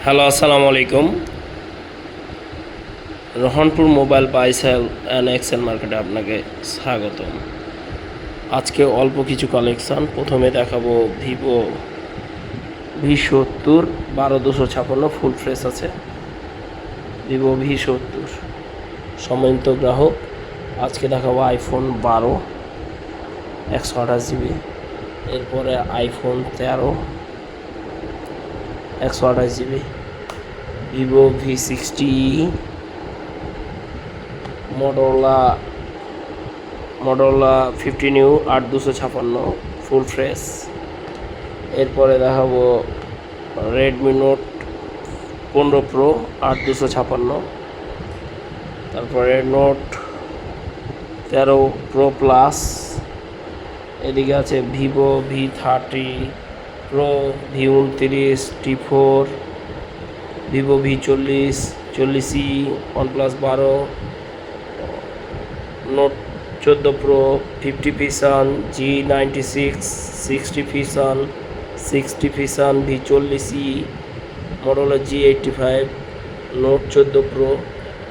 Hello, আসসালামু আলাইকুম। Rohanpur mobile buy sell and exchange মার্কেটে আপনাকে স্বাগতম। আজকে অল্প কিছু কালেকশান। প্রথমে দেখাবো ভিভো V70 12256 ফুল ফ্রেশ আছে। ভিভো V70 সম্মানিত গ্রাহক। আজকে দেখাবো আইফোন 12 128 GB, এরপরে আইফোন 13 128 GB, ভিভো V60, মডোলা 15U 8256 ফুল ফ্রেশ। এরপরে দেখাবো রেডমি নোট 15 প্রো 8256, তারপরে নোট 13 প্রো প্লাস। এদিকে আছে Vivo V30 pro, V29 T4, Vivo V40 40E, OnePlus 12, note 14 pro, 50 পিসান, G96 60 পিসান, V40E, মডেলের G85, note 14 pro.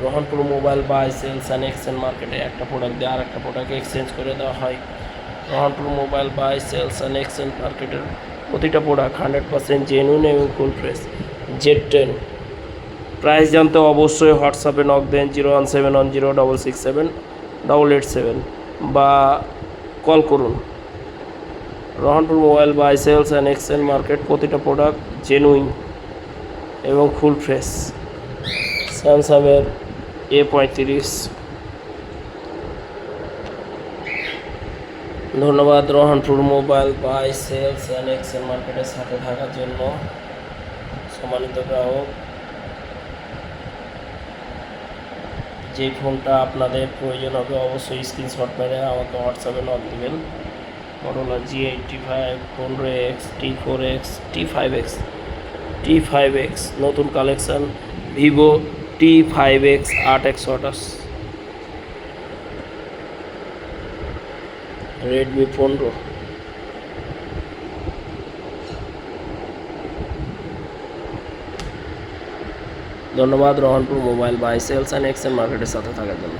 Rohanpur mobile buy sales and exchange মার্কেটে একটা প্রোডাক্ট দিয়ে আর একটা প্রোডাক্ট এক্সচেঞ্জ করে দেওয়া হয়। Rohanpur mobile buy sales and exchange মার্কেটের প্রতিটা প্রোডাক্ট 100% জেনুইন এবং ফুল ফ্রেশ। Z10 প্রাইস জানতে অবশ্যই হোয়াটসঅ্যাপে নক দেন 01710667887 বা কল করুন। Rohanpur mobile buy sales and exchange market, প্রতিটা প্রোডাক্ট জেনুইন এবং ফুল ফ্রেশ। স্যামসাংয়ের A35। ধন্যবাদ Rohanpur mobile buy sales and exchange মার্কেটের সাথে থাকার জন্য। সম্মানিত গ্রাহক, যে ফোনটা আপনাদের প্রয়োজন হবে অবশ্যই স্ক্রিনশট মেরে আমাকে হোয়াটসঅ্যাপে নক দেবেন। মডেলা G85, 15X, T4X, T5X, নতুন কালেকশান ভিভো T5X 8 রেডমি 15। ধন্যবাদ Rohanpur mobile buy sales and exchange মার্কেটের সাথে থাকার জন্য।